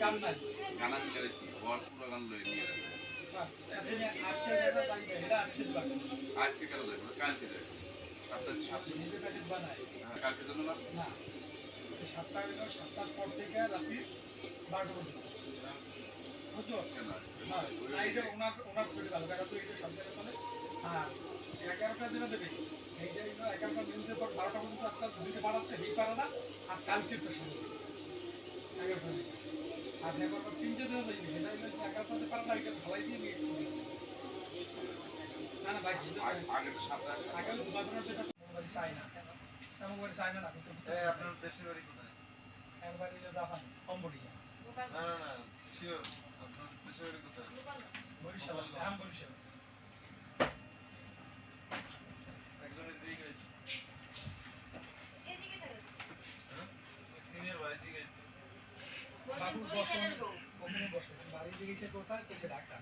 গান নাই গানা দিলে হয়েছি বল পুরো গান লই নিয়ে যাচ্ছে আজকে এটা চাইবে এটা আজকে দিবা আজকে কেন যাবো কালকে যাবো আপনার সাথে নিজে প্যাকেজ বানায় কালকে জন্য না না এই 7টা হলো 7টার পর থেকে রাত্রি 12টা পর্যন্ত বুঝছো কেন না এইটা ওনার তৈরি ভালো টাকা তো এইটা সব জায়গায় চলে আর 11টা যেটা দেবে এইটা হলো 11টা নিউজের পর 12টা পর্যন্ত একটা দুইটা বার আছে এই পারাটা আর কালকের পেশা 11টা আর এবার 3টে দিন যাইবে এটা হলো 11টাতে পারাটা এটা ঢালাই দিয়ে মিক্স করে না না ভাই আগের সপ্তাহে আগে দুবারের যেটা মোবাইল চাই না তেমন করে চাই না না করতে আপনার দেশের বাড়ি কোথায়? একবার জাপান কম্বোডিয়া না না না শিওর আপনার দেশের বাড়ি কোথায়? বরিশাল বরিশাল একজন এদিকে গেছে এদিকে চলে হ্যাঁ সিনিয়র বাড়িতে গেছে বাবু বরিশালের বউ বসে বাড়ি দিকে কোথায় তো সে ডাক্তার